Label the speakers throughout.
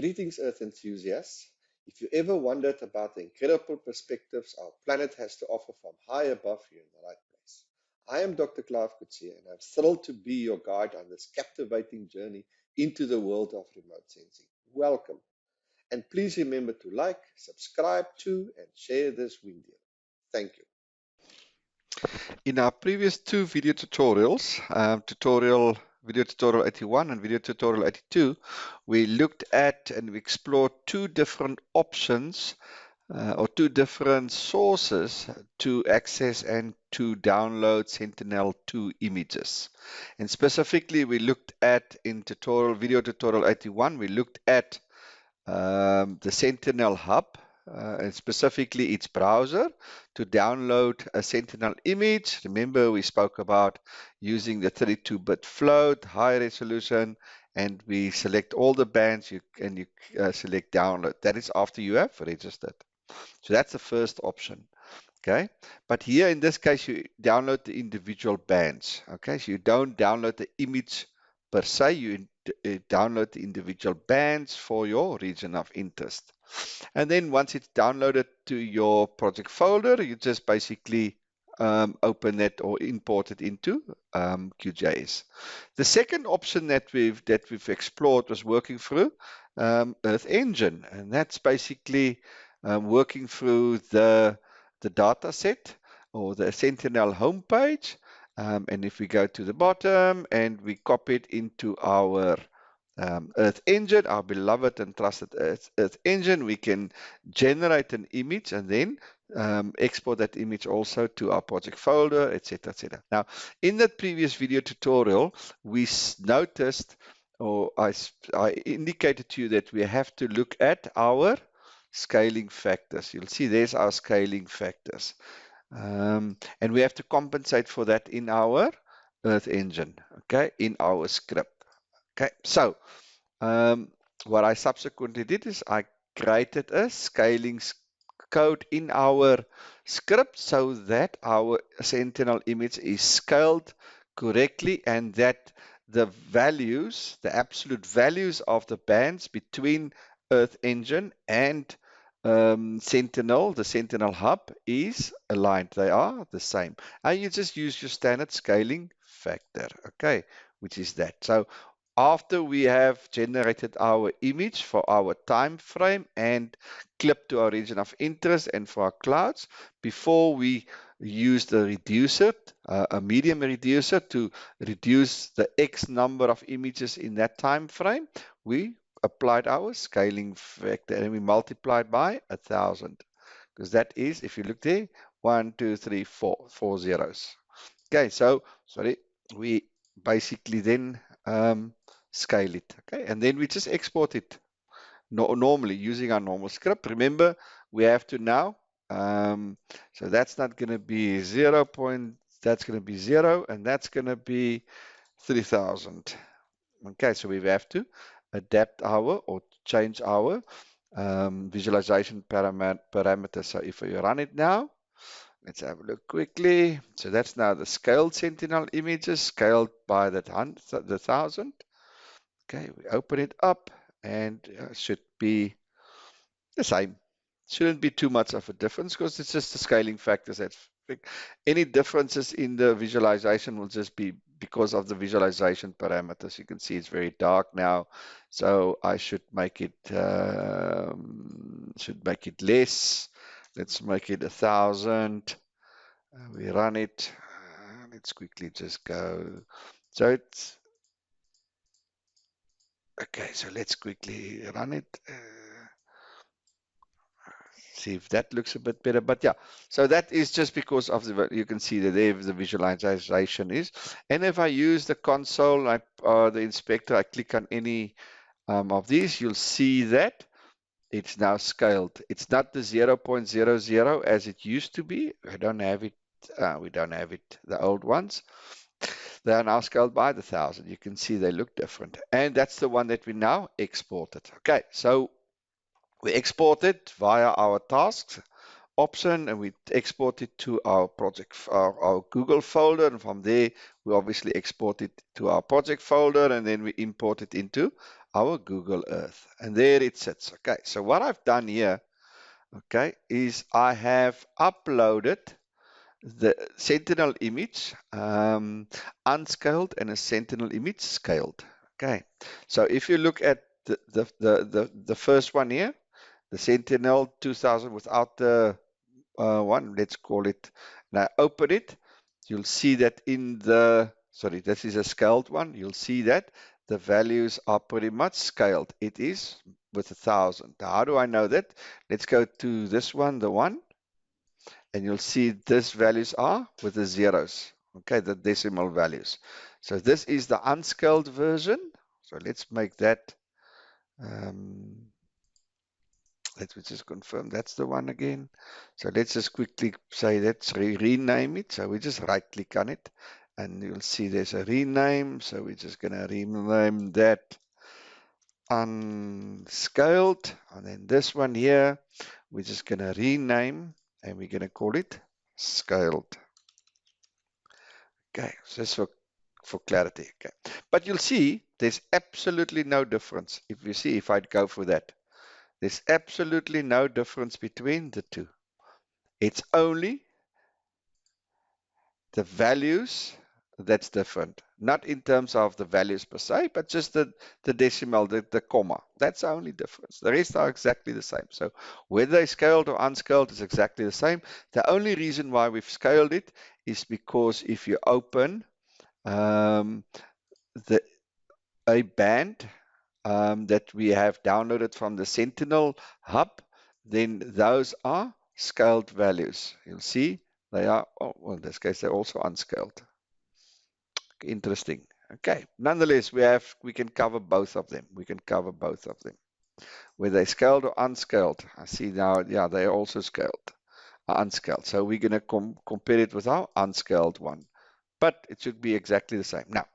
Speaker 1: Greetings, Earth enthusiasts. If you ever wondered about the incredible perspectives our planet has to offer from high above, you're in the right place. I am Dr. Clive Coetzee, and I'm thrilled to be your guide on this captivating journey into the world of remote sensing. Welcome. And please remember to like, subscribe to, and share this video. Thank you. In our previous two video tutorials, video tutorial 81 and video tutorial 82, we looked at and we explored two different options or two different sources to access and to download Sentinel-2 images. And specifically, we looked at in video tutorial 81, we looked at the Sentinel Hub, and specifically its browser to download a Sentinel image. Remember, we spoke about using the 32-bit float, high resolution, and we select all the bands and you select download. That is after you have registered. So that's the first option. Okay, but here in this case, you download the individual bands. Okay, so you don't download the image per se, you download the individual bands for your region of interest. And then once it's downloaded to your project folder, you just basically open it or import it into QGIS. The second option that we've explored was working through Earth Engine, and that's basically working through the data set or the Sentinel homepage. And if we go to the bottom and we copy it into our Earth Engine, our beloved and trusted Earth Engine, we can generate an image and then export that image also to our project folder, etc., etc. Now, in that previous video tutorial, we noticed, or I indicated to you that we have to look at our scaling factors. You'll see there's our scaling factors. And we have to compensate for that in our Earth Engine, okay, in our script. Okay, so what I subsequently did is I created a scaling code in our script so that our Sentinel image is scaled correctly and that the values, the absolute values of the bands between Earth Engine and Sentinel, the Sentinel Hub, is aligned. They are the same. And you just use your standard scaling factor, okay, which is that. So after we have generated our image for our time frame and clip to our region of interest and for our clouds, before we use the reducer, a medium reducer, to reduce the X number of images in that time frame, we applied our scaling factor and we multiplied by 1,000, because that is, if you look there, 1, 2, 3, 4 zeros. Okay, so sorry, we basically then scale it. Okay, and then we just export it normally using our normal script. Remember, we have to now, so that's not going to be 0. That's going to be 0, and that's going to be 3,000. Okay, so we have to adapt our or change our visualization parameters. So if we run it now, let's have a look quickly. So that's now the scaled Sentinel images, scaled by the 1,000. Okay, we open it up and it should be the same. Shouldn't be too much of a difference because it's just the scaling factors. Any differences in the visualization will just be because of the visualization parameters. You can see it's very dark now, so I should make it less. Let's make it 1,000. We run it. Let's quickly just go. So it's okay. So let's quickly run it. See if that looks a bit better, but yeah, so that is just because of the, you can see that there the visualization is. And if I use the console, the inspector, I click on any of these, you'll see that it's now scaled. It's not the 0.00 as it used to be. I don't have it. We don't have it, the old ones. They are now scaled by the 1,000. You can see they look different. And that's the one that we now exported. Okay, so we export it via our tasks option and we export it to our project, our Google folder, and from there we obviously export it to our project folder and then we import it into
Speaker 2: our Google Earth. And there it sits. Okay, so what I've done here, okay, is I have uploaded the Sentinel image unscaled and a Sentinel image scaled. Okay, so if you look at the first one here, the Sentinel 2000 without the one, let's call it, now open it, you'll see that in the, sorry, this is a scaled one, you'll see that the values are pretty much scaled. It is with 1,000. How do I know that? Let's go to this one, the one, and you'll see these values are with the zeros, okay, the decimal values. So this is the unscaled version. So let's make that, let's just confirm that's the one again. So let's just quickly say let's rename it. So we just right click on it and you'll see there's a rename. So we're just going to rename that unscaled. And then this one here, we're just going to rename and we're going to call it scaled. Okay, so just for clarity. Okay, but you'll see there's absolutely no difference. If you see, if I'd go for that, there's absolutely no difference between the two. It's only the values that's different. Not in terms of the values per se, but just the decimal, the comma. That's the only difference. The rest are exactly the same. So whether they're scaled or unscaled is exactly the same. The only reason why we've scaled it is because if you open a band that we have downloaded from the Sentinel Hub, then those are scaled values. You'll see they are, oh, well, in this case, they're also unscaled. Interesting. Okay. Nonetheless, we can cover both of them. We can cover both of them. Whether they're scaled or unscaled. I see now, yeah, they are also scaled, unscaled. So we're going to compare it with our unscaled one. But it should be exactly the same. Now,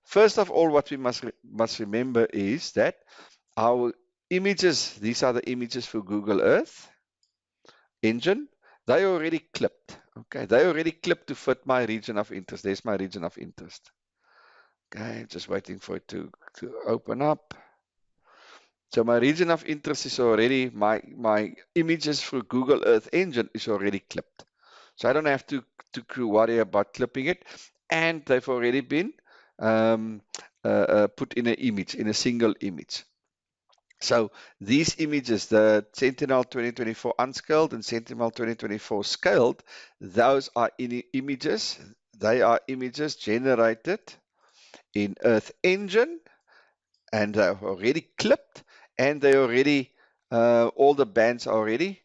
Speaker 2: first of all, what we must remember is that our images, these are the images for Google Earth engine, they already clipped. Okay, they already clipped to fit my region of interest. There's my region of interest. Okay, just waiting for it to open up. So my region of interest is already, my images for Google Earth engine is already clipped. So I don't have to worry about clipping it. And they've already been put in an image, in a single image. So these images, the Sentinel 2024 unscaled and Sentinel 2024 scaled, those are images. They are images generated in Earth Engine, and they're already clipped, and they already all the bands are already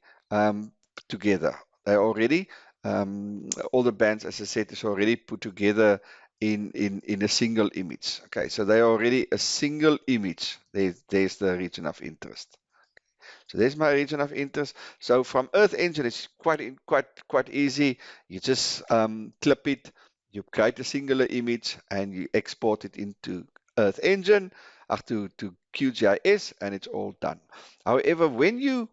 Speaker 2: together. They're already all the bands, as I said, is already put together in a single image. Okay, so they are already a single image. There's the region of interest. So there's my region of interest. So from Earth Engine, it's quite easy. You just clip it, you create a singular image, and you export it into Earth Engine, to QGIS, and it's all done. However, when you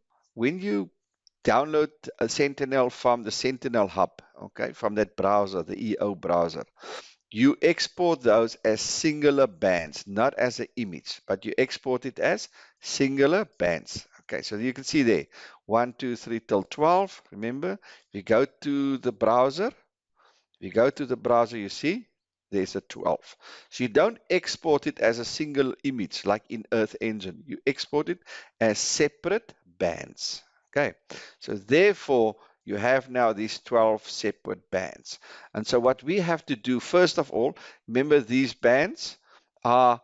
Speaker 2: download a Sentinel from the Sentinel Hub, okay, from that browser, the EO browser, you export those as singular bands, not as an image, but you export it as singular bands. Okay, so you can see there, 1, 2, 3 till 12. Remember, if you go to the browser, you see there's a 12. So you don't export it as a single image like in Earth Engine. You export it as separate bands. Okay, so therefore you have now these 12 separate bands. And so what we have to do, first of all, remember these bands are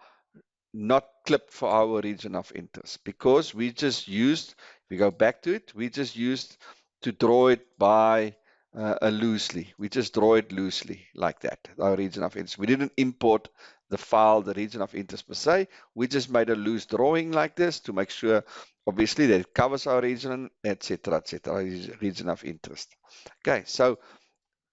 Speaker 2: not clipped for our region of interest because we just used, if we go back to it, we just used to draw it by loosely. We just draw it loosely like that, our region of interest. We didn't import the file, the region of interest per se. We just made a loose drawing like this to make sure, obviously, that it covers our region, etc., region of interest. Okay, so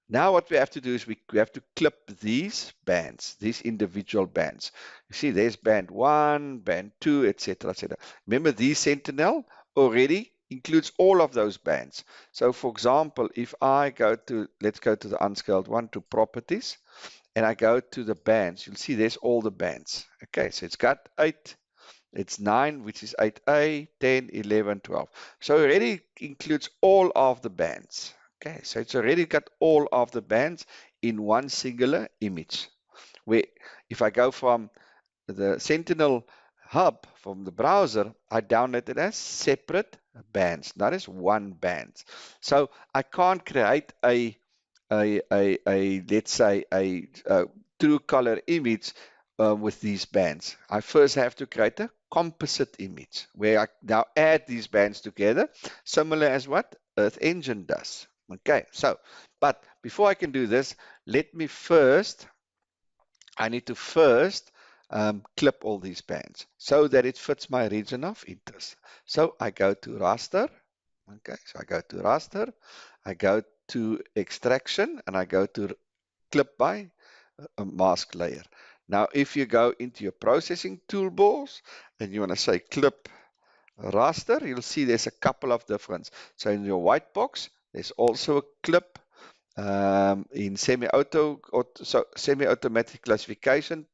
Speaker 2: now what we have to do is we have to clip these bands, these individual bands. You see, there's band 1, band 2, etc., etc. Remember, these Sentinel already includes all of those bands. So, for example, if I go to, let's go to the unscaled one, to properties, and I go to the bands, you'll see there's all the bands. Okay, so it's got 8 It's 9, which is 8A, 10, 11, 12. So it already includes all of the bands. Okay, so it's already got all of the bands in one singular image. Where if I go from the Sentinel Hub from the browser, I download it as separate bands, not as one band. So I can't create let's say a true color image with these bands. I first have to create a composite image where I now add these bands together, similar as what Earth Engine does. Okay, so, but before I can do this, I need to first clip all these bands so that it fits my region of interest. So I go to raster. Okay, so I go to raster, I go to extraction, and I go to clip by a mask layer. Now, if you go into your processing toolbars and you want to say clip raster, you'll see there's a couple of difference. So in your white box, there's also a clip in semi-automatic classification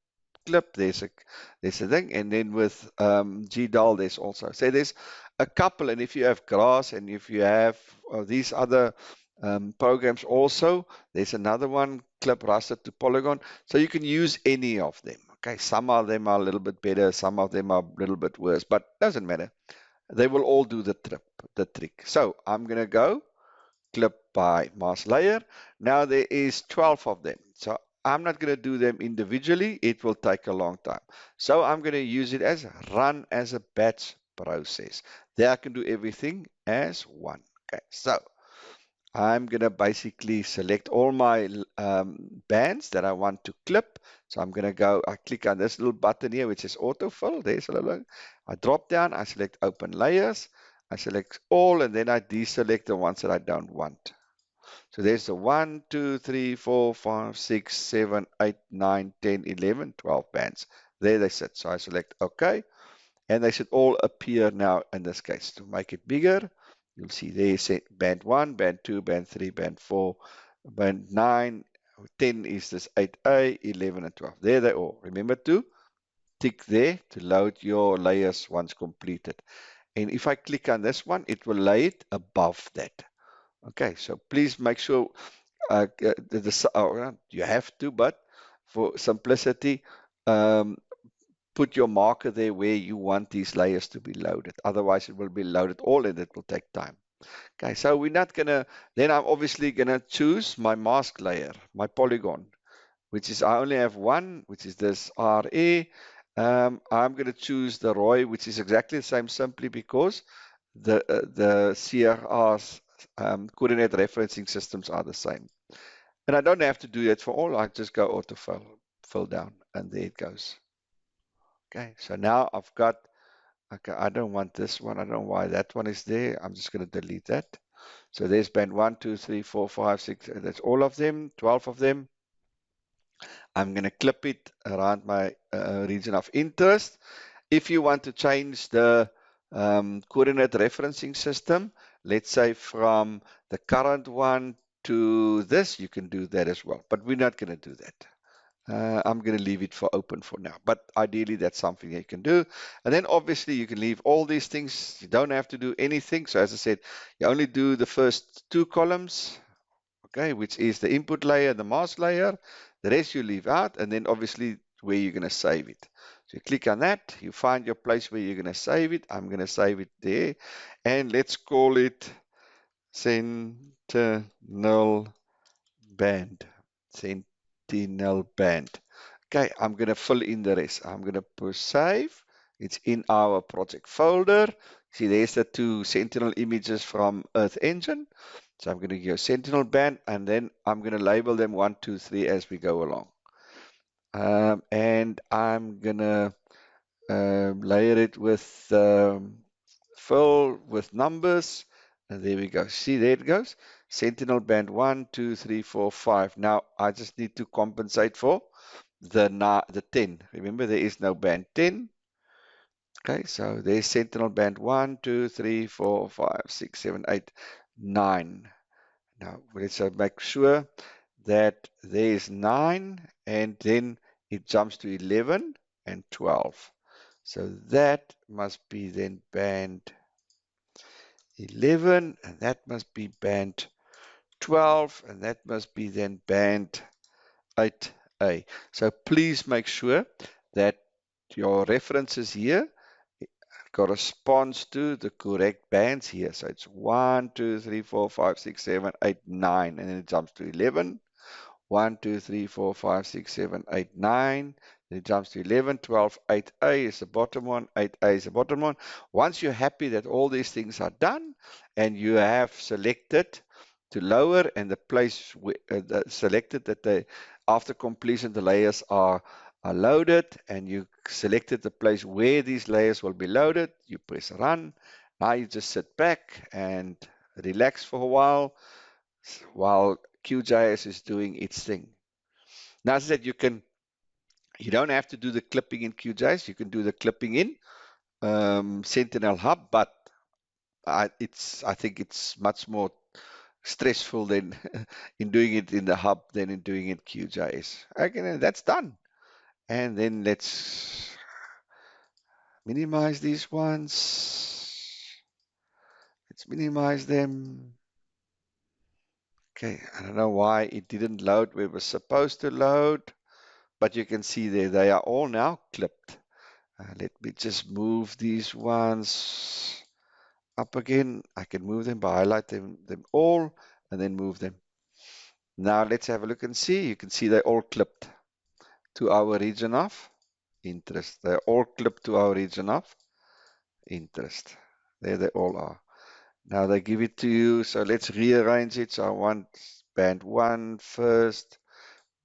Speaker 2: clip. There's a thing, and then with GDAL, there's also. So there's a couple, and if you have grass and if you have these other programs also, there's another one, clip raster to polygon. So you can use any of them. Okay, some of them are a little bit better, some of them are a little bit worse, but doesn't matter. They will all do the trick. So I'm gonna go clip by mask layer. Now there is 12 of them. So I'm not going to do them individually. It will take a long time. So I'm going to use it as run as a batch process. There I can do everything as one. Okay, so I'm going to basically select all my bands that I want to clip. So I'm going to go, I click on this little button here, which is autofill. There's a little, I drop down, I select open layers, I select all, and then I deselect the ones that I don't want. So there's the 1, 2, 3, 4, 5, 6, 7, 8, 9, 10, 11, 12 bands. There they sit. So I select OK, and they should all appear now in this case. To make it bigger, you'll see there band 1, band 2, band 3, band 4, band 9, 10 is this 8A, 11 and 12. There they all. Remember to tick there to load your layers once completed. And if I click on this one, it will lay it above that. Okay, so please make sure you have to, but for simplicity, put your marker there where you want these layers to be loaded. Otherwise, it will be loaded all and it will take time. Okay, so we're not gonna, then I'm obviously gonna choose my mask layer, my polygon, which is, I only have one, which is this RE. I'm gonna choose the ROI, which is exactly the same simply because the CRR's coordinate referencing systems are the same. And I don't have to do that for all. I just go autofill, fill down, and there it goes. Okay, so now I've got, okay, I don't want this one. I don't know why that one is there. I'm just going to delete that. So there's band 1, 2, 3, 4, 5, 6. That's all of them, 12 of them. I'm going to clip it around my region of interest. If you want to change the coordinate referencing system, let's say from the current one to this, you can do that as well. But we're not going to do that. I'm going to leave it for open for now. But ideally, that's something you can do. And then obviously, you can leave all these things. You don't have to do anything. So as I said, you only do the first 2 columns, okay, which is the input layer, the mask layer. The rest you leave out, and then obviously where you're going to save it. So you click on that, you find your place where you're going to save it. I'm going to save it there, and let's call it Sentinel Band. Sentinel Band. Okay, I'm going to fill in the rest. I'm going to push save. It's in our project folder. See, there's the 2 Sentinel images from Earth Engine. So I'm going to go Sentinel Band, and then I'm going to label them 1, 2, 3 as we go along. And I'm going to layer it with fill with numbers. And there we go. See, there it goes. Sentinel Band 1, 2, 3, 4, 5. Now I just need to compensate for the 10. Remember, there is no band 10. Okay, so there's Sentinel Band 1, 2, 3, 4, 5, 6, 7, 8, 9. Now let's make sure that there is 9, and then it jumps to 11 and 12. So that must be then band 11, and that must be band 12, and that must be then band 8A. So please make sure that your references here corresponds to the correct bands here. So it's 1, 2, 3, 4, 5, 6, 7, 8, 9, and then it jumps to 11. 1, 2, 3, 4, 5, 6, 7, 8, 9. Then it jumps to 11, 12, 8A is the bottom one, 8A is the bottom one. Once you're happy that all these things are done and you have selected to lower and the place selected that they, after completion, the layers are loaded, and you selected the place where these layers will be loaded, you press run. Now you just sit back and relax for a while QGIS is doing its thing. Now, as I said, you don't have to do the clipping in QGIS. You can do the clipping in Sentinel Hub, but I think it's much more stressful than in doing it in the hub than in doing it QGIS. Okay, that's done. And then let's minimize these ones. Let's minimize them. Okay, I don't know why it didn't load where it was supposed to load, but you can see there they are all now clipped. Let me just move these ones up again. I can move them by highlighting them all and then move them. Now let's have a look and see. You can see they're all clipped to our region of interest. They're all clipped to our region of interest. There they all are. Now they give it to you. So let's rearrange it. So I want band 1 first,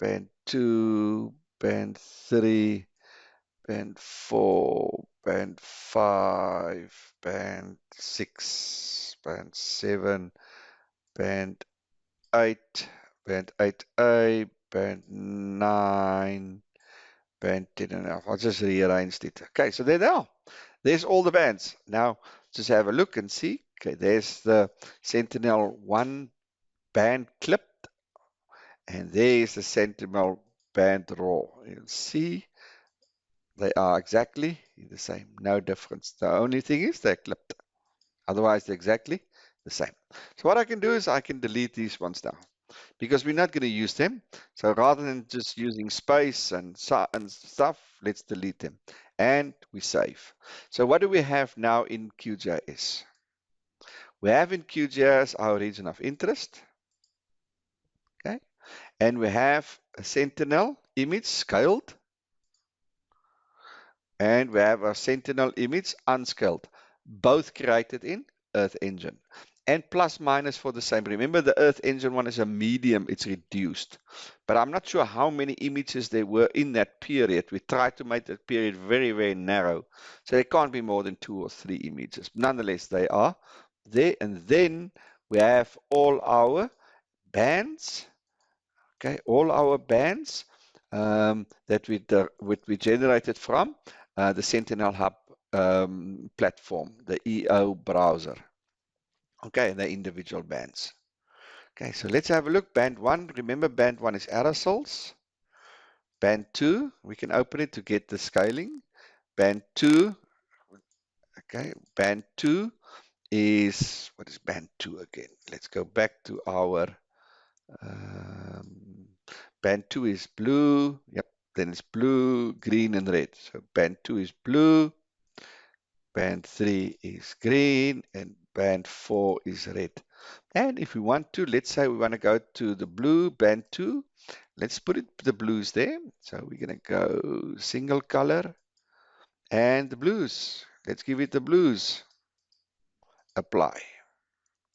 Speaker 2: band 2, band 3, band 4, band 5, band 6, band 7, band 8, band 8A, band 9, band 10 and a half. I'll just rearrange it. Okay, so there they are. There's all the bands. Now just have a look and see. Okay, there's the Sentinel 1 band clipped, and there's the Sentinel band raw. You'll see they are exactly the same, no difference. The only thing is they're clipped. Otherwise, they're exactly the same. So what I can do is I can delete these ones now because we're not going to use them. So rather than just using space and stuff, let's delete them. And we save. So what do we have now in QGIS? We have in QGIS our region of interest. Okay. And we have a Sentinel image scaled. And we have a Sentinel image unscaled, both created in Earth Engine. And plus minus for the same. Remember, the Earth Engine one is a medium, it's reduced. But I'm not sure how many images there were in that period. We tried to make that period very, very narrow. So there can't be more than 2 or 3 images. Nonetheless, they are there. And then we have all our bands. Okay, all our bands that we generated from the Sentinel Hub platform, the EO browser. Okay, and the individual bands. Okay, so let's have a look. Band 1, remember band 1 is aerosols. Band 2, we can open it to get the scaling. Band 2, okay, band 2 is, what is band 2 again? Let's go back to our band 2 is blue. Yep, then it's blue, green, and red. So band 2 is blue, band 3 is green, and band 4 is red. And if we want to, let's say we want to go to the blue, band 2. Let's put the blues there. So we're going to go single color and the blues. Let's give it the blues. Apply.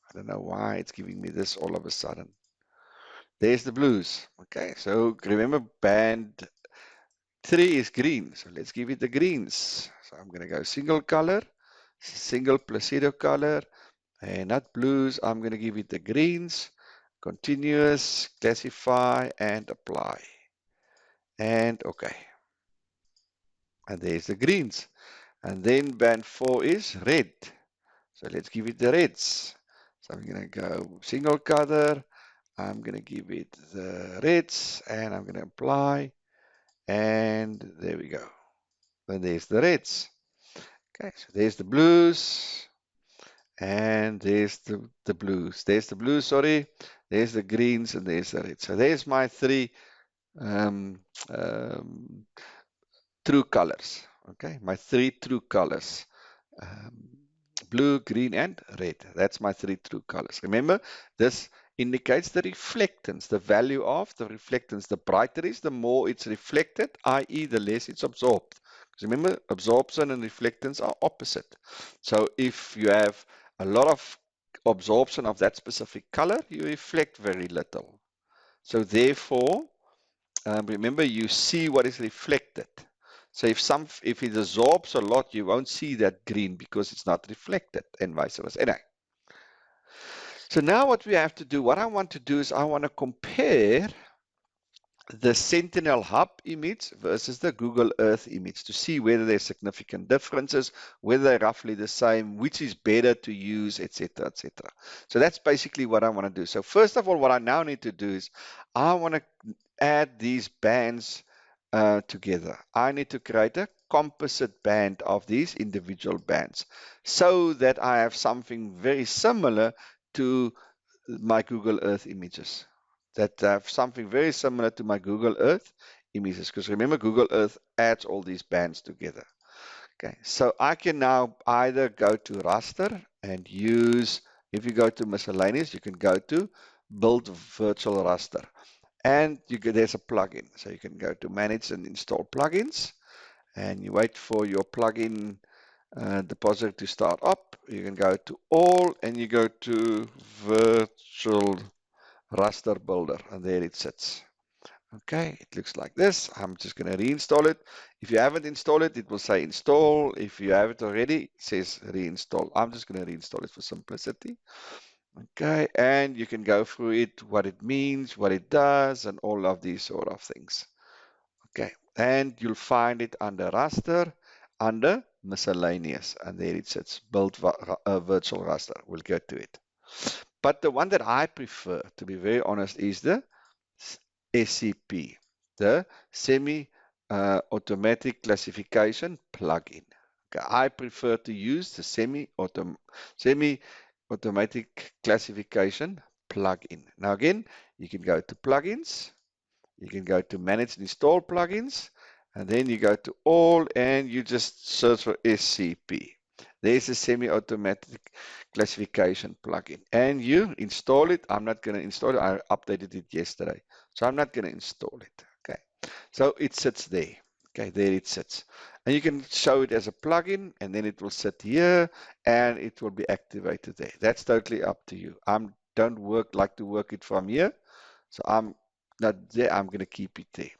Speaker 2: I don't know why it's giving me this all of a sudden. There's the blues. Okay, so remember band 3 is green, so let's give it the greens. So I'm going to go single color, single Placido color, and not blues. I'm going to give it the greens, continuous, classify, and apply. And okay. And there's the greens. And then band 4 is red. So let's give it the reds. So I'm going to go single color. I'm going to give it the reds, and I'm going to apply. And there we go. and there's the reds. Okay, so there's the blues, and there's the blues. There's the blues, sorry. There's the greens, and there's the reds. So there's my three um, um, true colors. Okay, my three true colors. Um, blue, green, and red. That's my three true colors. Remember, this indicates the reflectance, the value of the reflectance. The brighter is, the more it's reflected, i.e. the less it's absorbed. Because remember, absorption and reflectance are opposite. So if you have a lot of absorption of that specific color, you reflect very little. So therefore, remember, you see what is reflected. So if it absorbs a lot, you won't see that green because it's not reflected, and vice versa. Anyway, so now what we have to do, what I want to do is I want to compare the Sentinel Hub image versus the Google Earth image to see whether there's significant differences, whether they're roughly the same, which is better to use, etc., etc. So that's basically what I want to do. So first of all, what I now need to do is I want to add these bands together. I need to create a composite band of these individual bands so that I have something very similar to my Google Earth images, that have something very similar to my Google Earth images, because remember, Google Earth adds all these bands together. Okay, so I can now either go to raster and use, if you go to miscellaneous, you can go to build virtual raster, and there's a plugin, so you can go to manage and install plugins, and you wait for your plugin deposit to start up. You can go to all, and you go to virtual raster builder, and there it sits. Okay, it looks like this. I'm just going to reinstall it. If you haven't installed it, it will say install. If you have it already, it says reinstall. I'm just going to reinstall it for simplicity. Okay, and you can go through it, what it means, what it does, and all of these sort of things. Okay, and you'll find it under raster, under miscellaneous, and there it sits, build virtual raster. We'll get to it. But the one that I prefer, to be very honest, is the SCP, the semi-automatic classification plugin. Okay, I prefer to use the semi-automatic classification plugin. Now again, you can go to plugins, you can go to manage and install plugins, and then you go to all and you just search for SCP. There's a semi-automatic classification plugin, and you install it. I'm not going to install it. I updated it yesterday, so I'm not going to install it. Okay, so it sits there. Okay, there it sits, and you can show it as a plugin, and then it will sit here, and it will be activated there. That's totally up to you. I don't like to work it from here, so I'm not there. I'm going to keep it there.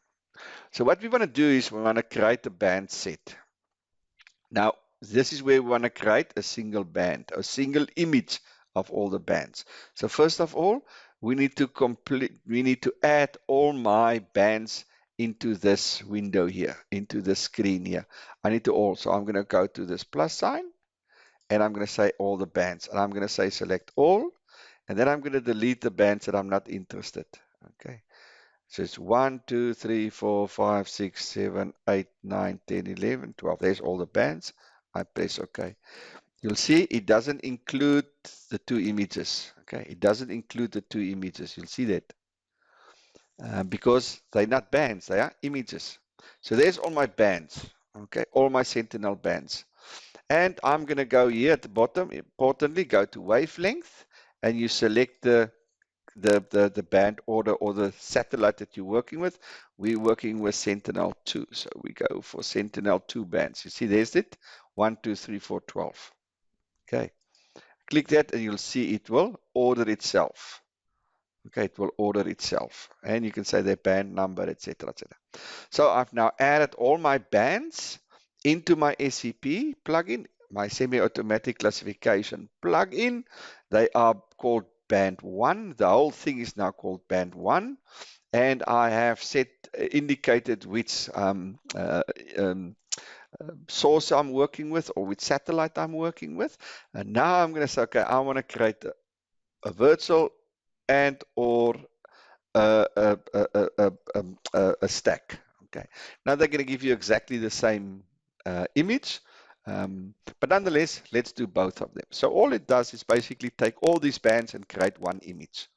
Speaker 2: So what we want to do is we want to create a band set. Now, this is where we want to create a single band, a single image of all the bands. So first of all, we need to add all my bands into this window here, into the screen here. I need to also, I'm going to go to this plus sign, and I'm going to say all the bands, and I'm going to say select all, and then I'm going to delete the bands that I'm not interested. Okay. So it's 1, 2, 3, 4, 5, 6, 7, 8, 9, 10, 11, 12. There's all the bands. I press OK. You'll see it doesn't include the two images. Okay, it doesn't include the two images. You'll see that because they're not bands, they are images. So there's all my bands. Okay, all my Sentinel bands. And I'm going to go here at the bottom. Importantly, go to wavelength, and you select the band order or the satellite that you're working with. We're working with Sentinel 2, so we go for Sentinel 2 bands. You see, there's it, 1, 2, 3, 4, 12. Okay, click that and you'll see it will order itself. Okay, it will order itself, and you can say their band number, etc., etc. So I've now added all my bands into my SCP plugin, my semi-automatic classification plugin. They are called band 1. The whole thing is now called band 1, and I have indicated which source I'm working with or which satellite I'm working with. And now I'm going to say, okay, I want to create a virtual and or a stack. Okay. Now they're going to give you exactly the same image. But nonetheless, let's do both of them. So all it does is basically take all these bands and create one image.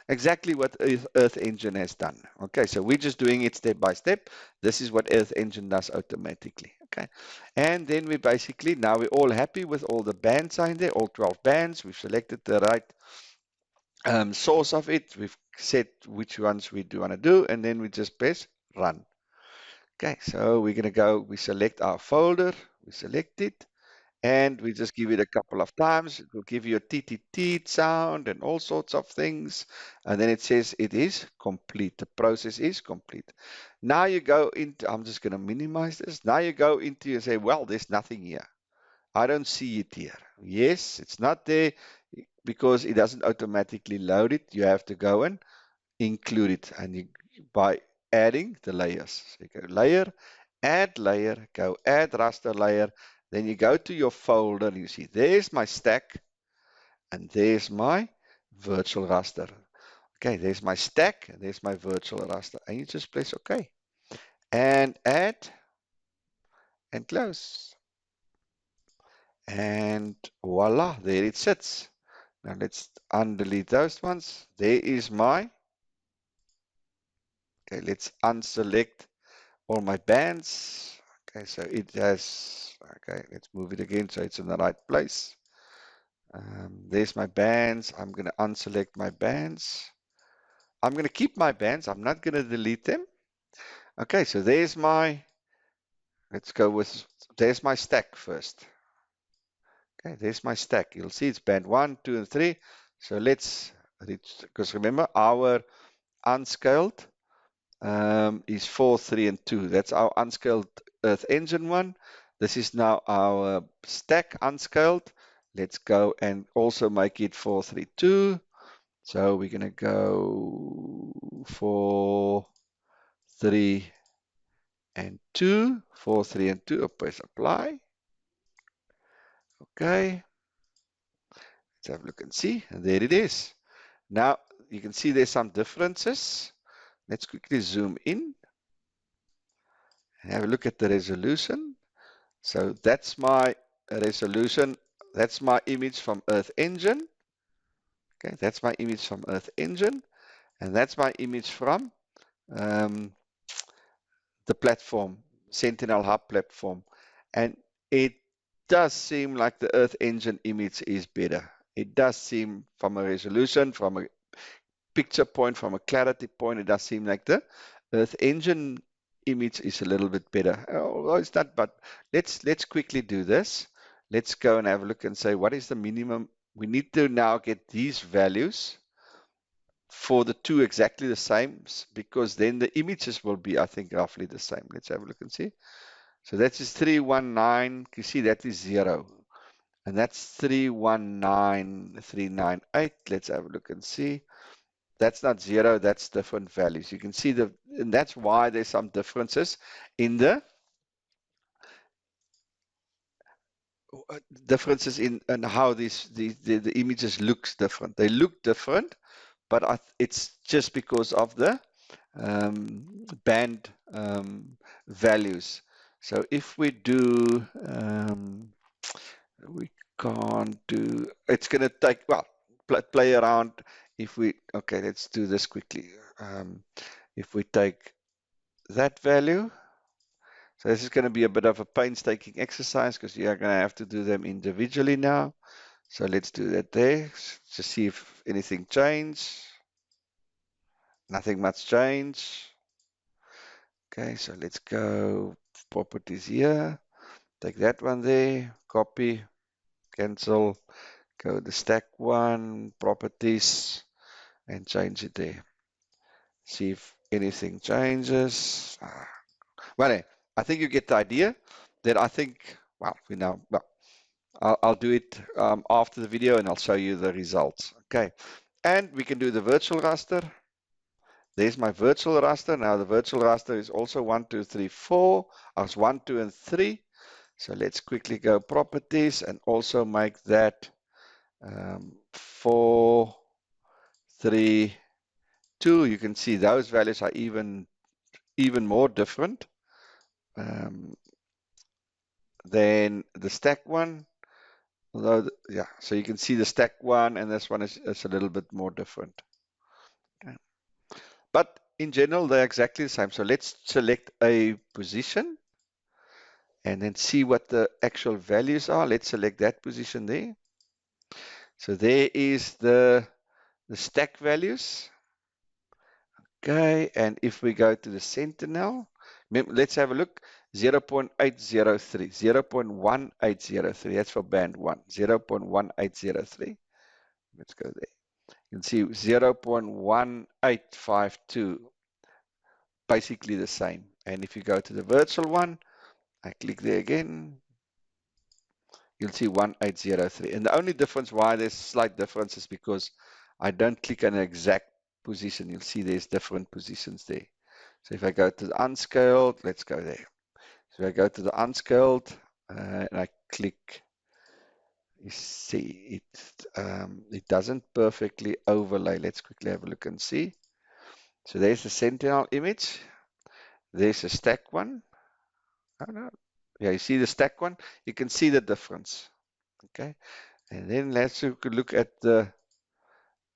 Speaker 2: Exactly what Earth Engine has done. Okay, so we're just doing it step by step. This is what Earth Engine does automatically. Okay, and then we basically, now we're all happy with all the bands in there, all 12 bands. We've selected the right source of it. We've set which ones we do want to do, and then we just press run. Okay, so we're going to go, we select our folder, we select it, and we just give it a couple of times. It will give you a TTT sound and all sorts of things. And then it says it is complete. The process is complete. Now you go into, I'm just going to minimize this. Now you go into and say, well, there's nothing here. I don't see it here. Yes, it's not there because it doesn't automatically load it. You have to go and include it, and you, by adding the layers. So you go layer, add layer, go add raster layer, then you go to your folder and you see there's my stack and there's my virtual raster. Okay, there's my stack and there's my virtual raster, and you just press OK and add and close, and voila, there it sits. Now let's undelete those ones. There is my, okay, let's unselect all my bands. Okay, so it has, okay, let's move it again so it's in the right place. There's my bands. I'm going to unselect my bands. I'm going to keep my bands. I'm not going to delete them. Okay, so there's my, let's go with, there's my stack first. Okay, there's my stack. You'll see it's band 1, 2, and 3. So let's, because remember our unscaled is 4, 3, and 2. That's our unscaled Earth Engine one. This is now our stack unscaled. Let's go and also make it 4, 3, 2. So we're going to go 4, 3, and 2. 4, 3, and 2. Press apply. Okay. Let's have a look and see. And there it is. Now you can see there's some differences. Let's quickly zoom in and have a look at the resolution. So that's my resolution. That's my image from Earth Engine. Okay, that's my image from Earth Engine. And that's my image from the platform, Sentinel Hub platform. And it does seem like the Earth Engine image is better. It does seem from a resolution, from a picture point, from a clarity point, it does seem like the Earth Engine image is a little bit better. Although it's not, but let's quickly do this. Let's go and have a look and say, what is the minimum? We need to now get these values for the two exactly the same, because then the images will be, I think, roughly the same. Let's have a look and see. So that is 319. You see that is 0. And that's 319398. Let's have a look and see. That's not 0, that's different values. You can see and that's why there's some differences in the in how the images looks different. They look different, but it's just because of the band values. So if we do, we can't do, it's going to take, well, play around. If we, okay, let's do this quickly. If we take that value, so this is going to be a bit of a painstaking exercise because you're going to have to do them individually now. So let's do that there to see if anything changed. Nothing much change. Okay, so let's go properties here. Take that one there, copy, cancel, go the stack one, properties, and change it there. See if anything changes. Well, I think you get the idea that I think, well, I'll do it after the video and I'll show you the results. Okay, and we can do the virtual raster. There's my virtual raster. Now the virtual raster is also 1, 2, 3, 4. I was 1, 2, and 3. So let's quickly go properties and also make that 4, 3, 2. You can see those values are even more different. than the stack one. Although, yeah, so you can see the stack one and this one is a little bit more different. Okay. But in general, they're exactly the same. So let's select a position and then see what the actual values are. Let's select that position there. So there is the stack values. Okay, and if we go to the Sentinel, let's have a look. 0.803, 0.1803, that's for band 1, 0.1803. Let's go there. You can see 0.1852, basically the same. And if you go to the virtual one, I click there again, you'll see 1803. And the only difference why there's slight difference is because I don't click on an exact position. You'll see there's different positions there. So if I go to the unscaled, let's go there. So I go to the unscaled and I click. You see it doesn't perfectly overlay. Let's quickly have a look and see. So there's the Sentinel image. There's a stack one. Oh no. Yeah, you see the stack one. You can see the difference. Okay, and then let's look at the.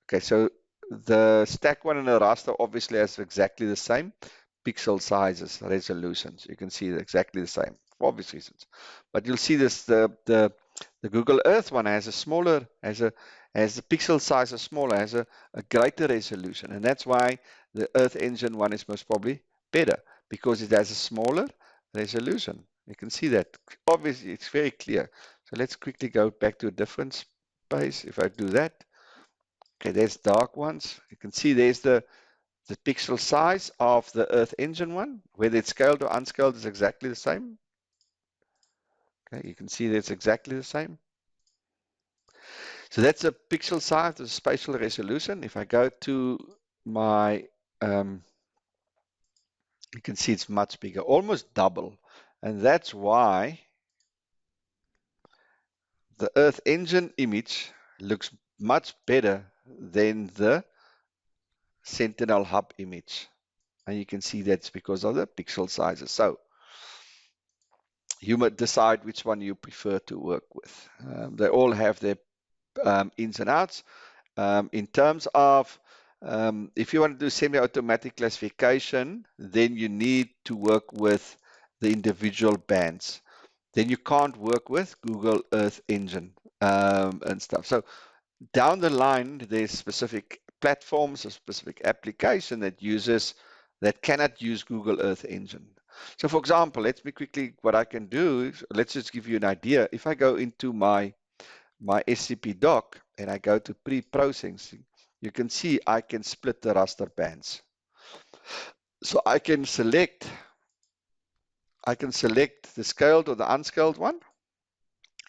Speaker 2: Okay, so the stack one and the raster obviously has exactly the same pixel sizes, resolutions. You can see exactly the same for obvious reasons. But you'll see this the Google Earth one has a smaller, has the pixel size is smaller, has a greater resolution, and that's why the Earth Engine one is most probably better because it has a smaller resolution. You can see that obviously it's very clear. So let's quickly go back to a different space. If I do that. Okay, there's dark ones. You can see there's the pixel size of the Earth Engine one. Whether it's scaled or unscaled is exactly the same. Okay, you can see that it's exactly the same. So that's a pixel size, the spatial resolution. If I go to my, you can see it's much bigger, almost double. And that's why the Earth Engine image looks much better than the Sentinel Hub image. And you can see that's because of the pixel sizes. So you might decide which one you prefer to work with. They all have their ins and outs. In terms of if you want to do semi-automatic classification, then you need to work with the individual bands. Then you can't work with Google Earth Engine and stuff. So down the line, there's specific platforms, a specific application that cannot use Google Earth Engine. So for example, what I can do is, let's just give you an idea. If I go into my SCP doc and I go to pre-processing, you can see I can split the raster bands. So I can select the scaled or the unscaled one,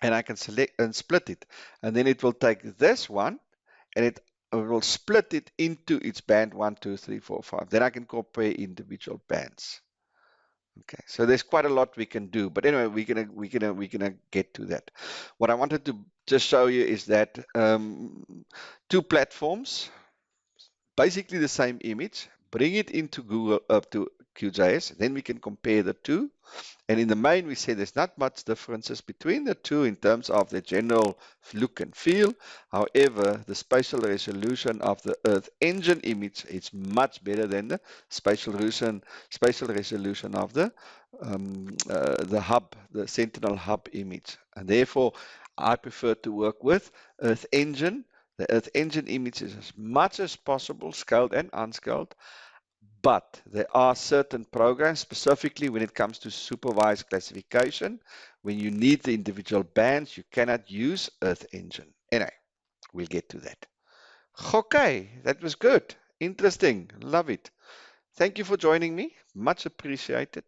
Speaker 2: and I can select and split it. And then it will take this one and it will split it into its band 1, 2, 3, 4, 5. Then I can compare individual bands. Okay, so there's quite a lot we can do, but anyway, we're gonna get to that. What I wanted to just show you is that two platforms, basically the same image, bring it into Google up to QGIS, then we can compare the two. And in the main, we say there's not much differences between the two in terms of the general look and feel. However, the spatial resolution of the Earth Engine image is much better than the spatial resolution of the hub, the Sentinel Hub image. And therefore, I prefer to work with Earth Engine. The Earth Engine image is as much as possible scaled and unscaled. But there are certain programs, specifically when it comes to supervised classification, when you need the individual bands, you cannot use Earth Engine. Anyway, we'll get to that. Okay, that was good. Interesting. Love it. Thank you for joining me. Much appreciated.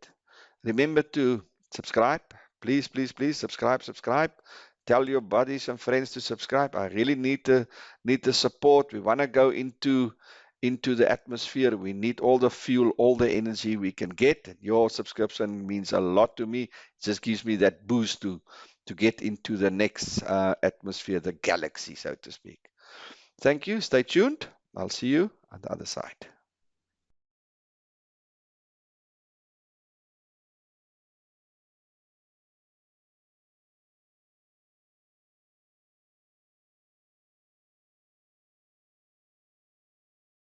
Speaker 2: Remember to subscribe. Please, please, please subscribe. Tell your buddies and friends to subscribe. I really need the support. We want to go into the atmosphere. We need all the fuel, all the energy we can get. Your subscription means a lot to me. It just gives me that boost to get into the next atmosphere, the galaxy, so to speak. Thank you. Stay tuned. I'll see you on the other side.